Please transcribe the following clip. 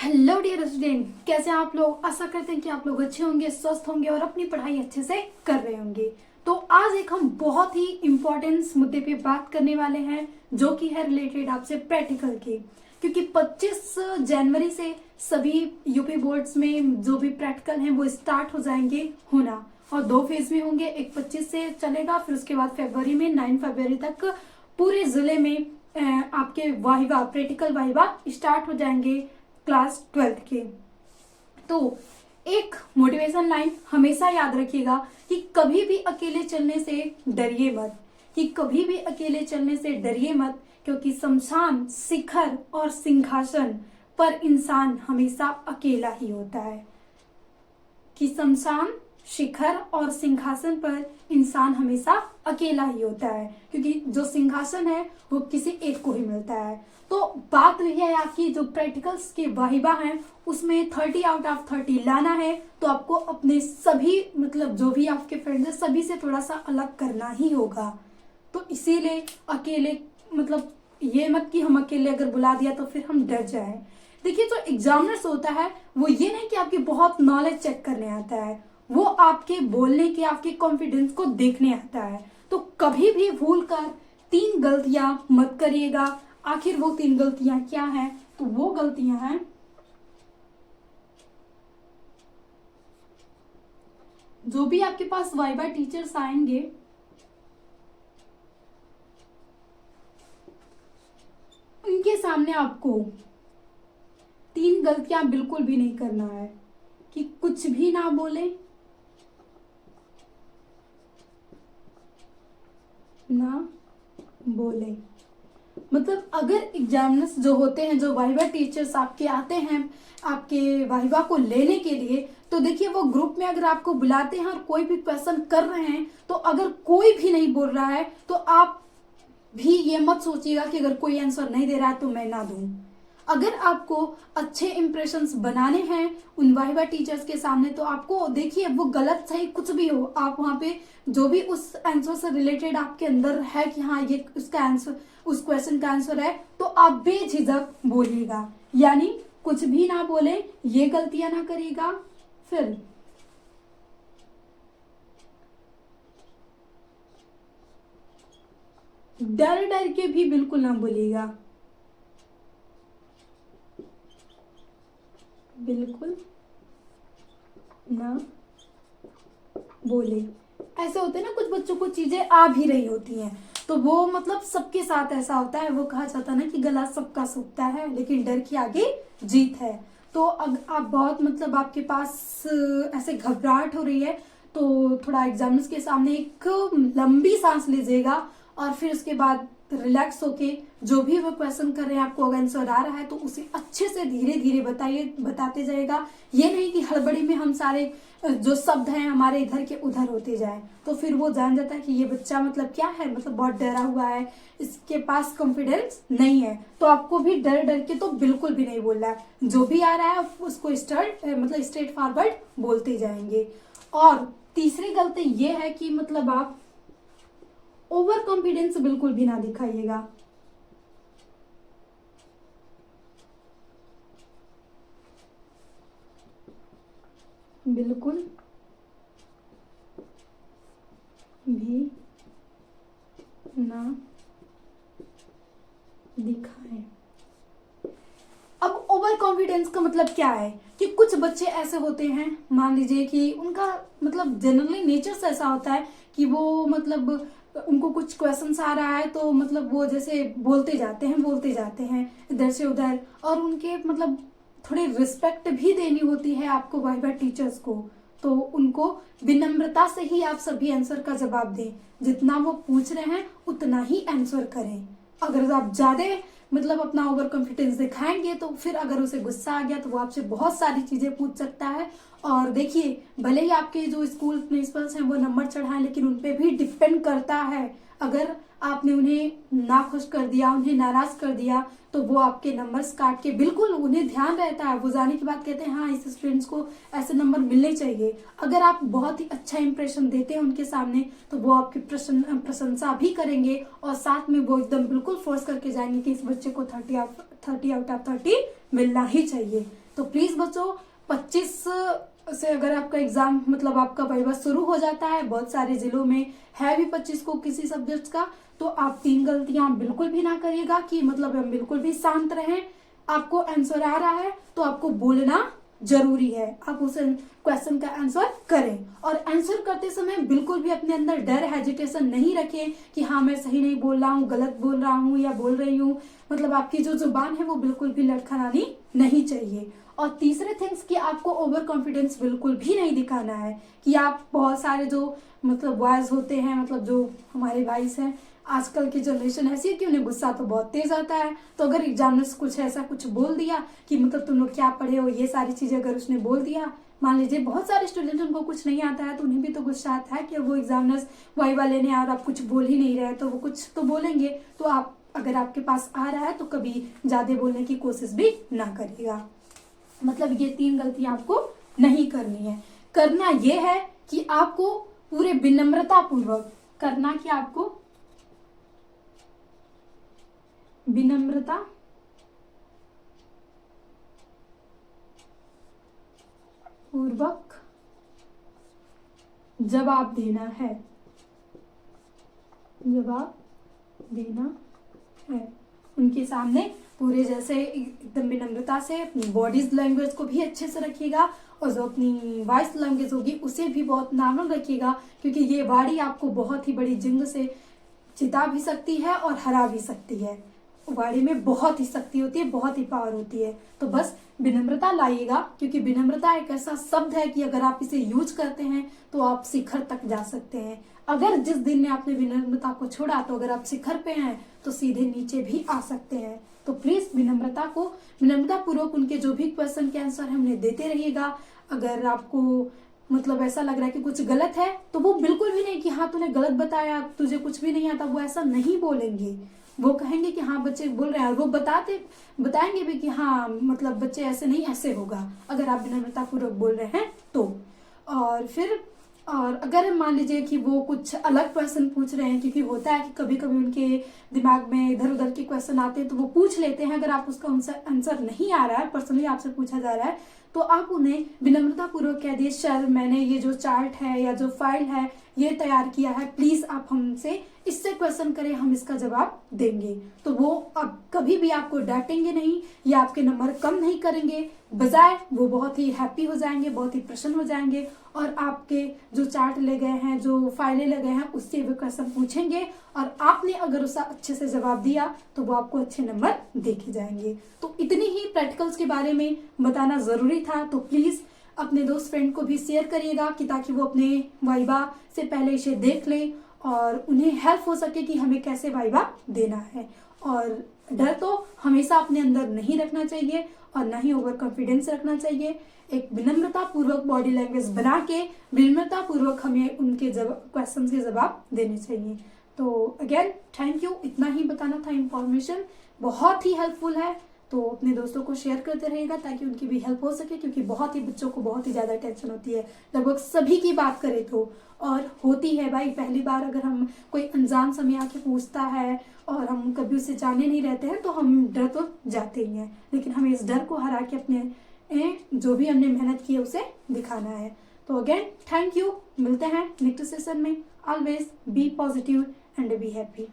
Hello dear student, कैसे हैं आप लोग। आशा करते हैं कि आप लोग अच्छे होंगे, स्वस्थ होंगे और अपनी पढ़ाई अच्छे से कर रहे होंगे। तो आज एक हम बहुत ही इम्पोर्टेंट मुद्दे पे बात करने वाले हैं जो कि है रिलेटेड आपसे प्रैक्टिकल के, क्योंकि 25 जनवरी से सभी यूपी बोर्ड्स में जो भी प्रैक्टिकल हैं वो स्टार्ट हो जाएंगे होना, और 2 फेज में होंगे। एक 25 से चलेगा, फिर उसके बाद फरवरी में 9 फरवरी तक पूरे जिले में आपके वाहिवा प्रैक्टिकल वाहिवा स्टार्ट हो जाएंगे क्लास 12th के। तो एक मोटिवेशन लाइन हमेशा याद रखिएगा कि कभी भी अकेले चलने से डरिए मत, कि कभी भी अकेले चलने से डरिए मत, क्योंकि शमशान, शिखर और सिंहासन पर इंसान हमेशा अकेला ही होता है। कि शमशान, शिखर और सिंहासन पर इंसान हमेशा अकेला ही होता है, क्योंकि जो सिंहासन है वो किसी एक को ही मिलता है। तो बात हुई है आपकी जो प्रैक्टिकल्स के वाहिबा हैं उसमें 30 आउट ऑफ 30 लाना है, तो आपको अपने सभी जो भी आपके फ्रेंड्स हैं सभी से थोड़ा सा अलग करना ही होगा। तो इसीलिए अकेले ये मत कि हम अकेले अगर बुला दिया तो फिर हम डर जाए। देखिए, जो एग्जामिनर्स होता है वो ये नहीं कि आपकी बहुत नॉलेज चेक करने आता है, वो आपके बोलने के, आपके कॉन्फिडेंस को देखने आता है। तो कभी भी भूल कर 3 गलतियां मत करिएगा। आखिर वो 3 गलतियां क्या हैं? तो वो गलतियां हैं, जो भी आपके पास वाइवा टीचर्स आएंगे उनके सामने आपको 3 गलतियां बिल्कुल भी नहीं करना है। कि कुछ भी ना बोले, ना बोले। अगर एग्जामिनर्स जो होते हैं, जो वाइवा टीचर्स आपके आते हैं आपके वाइवा को लेने के लिए, तो देखिए वो ग्रुप में अगर आपको बुलाते हैं और कोई भी क्वेश्चन कर रहे हैं, तो अगर कोई भी नहीं बोल रहा है तो आप भी ये मत सोचिएगा कि अगर कोई आंसर नहीं दे रहा है तो मैं ना दूं। अगर आपको अच्छे इंप्रेशंस बनाने हैं उन वाहिवा टीचर्स के सामने, तो आपको देखिए वो गलत सही कुछ भी हो, आप वहां पे जो भी उस आंसर से रिलेटेड आपके अंदर है कि हाँ ये उसका आंसर, उस क्वेश्चन का आंसर है, तो आप बेझिझक बोलिएगा। यानी कुछ भी ना बोले, ये गलतियां ना करिएगा। फिर डर डर के भी बिल्कुल ना बोलिएगा, बिल्कुल ना बोले। ऐसे होते हैं ना, कुछ बच्चों को चीजें आ भी रही होती हैं, तो वो सबके साथ ऐसा होता है। वो कहा जाता है ना कि गला सबका सूखता है लेकिन डर की आगे जीत है। तो आप बहुत आपके पास ऐसे घबराहट हो रही है, तो थोड़ा एग्जामिनर्स के सामने एक लंबी सांस लीजिएगा और फिर उसके बाद रिलैक्स होके जो भी वो क्वेश्चन कर रहे हैं, आपको अगर आंसर आ रहा है तो उसे अच्छे से धीरे धीरे बताते जाएगा। ये नहीं कि हड़बड़ी में हम सारे जो शब्द हैं हमारे इधर के उधर होते जाए, तो फिर वो जान जाता है कि ये बच्चा क्या है, बहुत डरा हुआ है, इसके पास कॉन्फिडेंस नहीं है। तो आपको भी डर डर के तो बिल्कुल भी नहीं बोलना है, जो भी आ रहा है उसको स्ट्रेट फॉरवर्ड बोलते जाएंगे। और तीसरी गलती ये है कि आप ओवर कॉन्फिडेंस बिल्कुल भी ना दिखाइएगा। बिल्कुल भी ना दिखाएं। अब ओवर कॉन्फिडेंस का क्या है कि कुछ बच्चे ऐसे होते हैं, मान लीजिए कि उनका जनरली नेचर ऐसा होता है कि वो उनको कुछ क्वेश्चन आ रहा है तो वो जैसे बोलते जाते हैं इधर से उधर, और उनके थोड़ी रिस्पेक्ट भी देनी होती है आपको वाइवा टीचर्स को। तो उनको विनम्रता से ही आप सभी आंसर का जवाब दें, जितना वो पूछ रहे हैं उतना ही आंसर करें। अगर आप ज्यादा अपना ओवर कॉन्फिडेंस दिखाएंगे तो फिर अगर उसे गुस्सा आ गया तो वो आपसे बहुत सारी चीजें पूछ सकता है। और देखिए, भले ही आपके जो स्कूल प्रिंसिपल्स हैं वो नंबर चढ़ाएं, लेकिन उनपे भी डिपेंड करता है। अगर आपने उन्हें नाखुश कर दिया, उन्हें नाराज कर दिया, तो वो आपके नंबर्स काट के, बिल्कुल उन्हें ध्यान रहता है, वो जाने के बाद कहते हैं हाँ इस स्टूडेंट्स को ऐसे नंबर मिलने चाहिए। अगर आप बहुत ही अच्छा इंप्रेशन देते हैं उनके सामने तो वो आपकी प्रशंसा भी करेंगे और साथ में वो एकदम बिल्कुल फोर्स करके जाएंगे कि इस बच्चे को 30 आउट ऑफ 30 मिलना ही चाहिए। तो प्लीज बच्चों 25 से अगर आपका एग्जाम मतलब आपका वाइवा शुरू हो जाता है, बहुत सारे जिलों में है भी 25 को किसी सब्जेक्ट का, तो आप 3 गलतियां बिल्कुल भी ना करिएगा कि मतलब हम बिल्कुल भी शांत रहें। आपको आंसर आ रहा है तो आपको बोलना जरूरी है, आप उस क्वेश्चन का आंसर करें। और आंसर करते समय बिल्कुल भी अपने अंदर डर हेजिटेशन नहीं रखें कि हाँ मैं सही नहीं बोल रहा हूँ, गलत बोल रहा हूँ या बोल रही हूँ। मतलब आपकी जो जुबान है वो बिल्कुल भी लड़खड़ानी नहीं चाहिए। और तीसरे थिंग्स कि आपको ओवर कॉन्फिडेंस बिल्कुल भी नहीं दिखाना है कि आप बहुत सारे जो मतलब बॉयज होते हैं, मतलब जो हमारे भाई हैं, आजकल की जनरेशन ऐसी है कि उन्हें गुस्सा तो बहुत तेज आता है। तो अगर एग्जामिनर्स कुछ ऐसा कुछ बोल दिया कि मतलब तुम लोग क्या पढ़े हो, ये सारी चीजें अगर उसने बोल दिया, मान लीजिए बहुत सारे स्टूडेंट उनको कुछ नहीं आता है तो उन्हें भी तो गुस्सा आता है कि वो एग्जामिनर्स वाइवा लेने और आप कुछ बोल ही नहीं रहे, तो वो कुछ तो बोलेंगे। तो आप अगर आपके पास आ रहा है तो कभी ज्यादा बोलने की कोशिश भी ना करिएगा। मतलब ये 3 गलतियां आपको नहीं करनी है। करना ये है कि आपको पूरे विनम्रता पूर्वक करना, कि आपको विनम्रता पूर्वक जवाब देना है, जवाब देना है उनके सामने पूरे, जैसे एकदम विनम्रता से। अपनी बॉडी लैंग्वेज को भी अच्छे से रखिएगा और जो अपनी वॉइस लैंग्वेज होगी उसे भी बहुत नॉर्मल रखिएगा, क्योंकि ये वाणी आपको बहुत ही बड़ी जंग से जिता भी सकती है और हरा भी सकती है। वाणी में बहुत ही शक्ति होती है, बहुत ही पावर होती है। तो बस विनम्रता लाइएगा, क्योंकि विनम्रता एक ऐसा शब्द है कि अगर आप इसे यूज करते हैं तो आप शिखर तक जा सकते हैं। अगर जिस दिन ने आपने विनम्रता को छोड़ा तो अगर आप शिखर पे हैं तो सीधे नीचे भी आ सकते हैं। तो प्लीज विनम्रता पूर्वक उनके जो भी क्वेश्चन के आंसर है उन्हें देते रहिएगा। अगर आपको मतलब ऐसा लग रहा है कि कुछ गलत है तो वो बिल्कुल भी नहीं कि हाँ तूने गलत बताया, तुझे कुछ भी नहीं आता, वो ऐसा नहीं बोलेंगे। वो कहेंगे कि हाँ बच्चे बोल रहे हैं, और वो बताएंगे भी कि हाँ मतलब बच्चे ऐसे नहीं ऐसे होगा, अगर आप विनम्रता पूर्वक बोल रहे हैं तो। और अगर मान लीजिए कि वो कुछ अलग क्वेश्चन पूछ रहे हैं, क्योंकि होता है कि कभी कभी उनके दिमाग में इधर उधर के क्वेश्चन आते हैं तो वो पूछ लेते हैं। अगर आप उसका आंसर नहीं आ रहा है, पर्सनली आपसे पूछा जा रहा है, तो आप उन्हें विनम्रता पूर्वक कह दिए, सर मैंने ये जो चार्ट है या जो फाइल है ये तैयार किया है, प्लीज आप हमसे इससे क्वेश्चन करें, हम इसका जवाब देंगे। तो वो अब कभी भी आपको डांटेंगे नहीं या आपके नंबर कम नहीं करेंगे, बजाय वो बहुत ही हैप्पी हो जाएंगे, बहुत ही प्रसन्न हो जाएंगे और आपके जो चार्ट ले गए हैं, जो फाइलें ले गए हैं, उससे वो क्वेश्चन पूछेंगे और आपने अगर उसका अच्छे से जवाब दिया तो वो आपको अच्छे नंबर देके जाएंगे। तो इतनी ही प्रैक्टिकल्स के बारे में बताना जरूरी था। तो प्लीज अपने दोस्त फ्रेंड को भी शेयर करिएगा कि ताकि वो अपने वाइवा से पहले इसे देख ले और उन्हें हेल्प हो सके कि हमें कैसे वाइवा देना है। और डर तो हमेशा अपने अंदर नहीं रखना चाहिए और ना ही ओवर कॉन्फिडेंस रखना चाहिए। एक विनम्रता पूर्वक बॉडी लैंग्वेज बना के विनम्रता पूर्वक हमें उनके क्वेश्चन के जवाब देने चाहिए। तो अगेन थैंक यू, इतना ही बताना था। इंफॉर्मेशन बहुत ही हेल्पफुल है, तो अपने दोस्तों को शेयर करते रहिएगा ताकि उनकी भी हेल्प हो सके, क्योंकि बहुत ही बच्चों को बहुत ही ज्यादा टेंशन होती है। लगभग सभी की बात करें तो और होती है भाई। पहली बार अगर हम कोई अनजान समय आके पूछता है और हम कभी उसे जाने नहीं रहते हैं तो हम डर तो जाते ही हैं, लेकिन हमें इस डर को हरा के अपने जो भी हमने मेहनत की है उसे दिखाना है। तो अगेन थैंक यू, मिलते हैं नेक्स्ट सेशन में। Always be positive and be happy.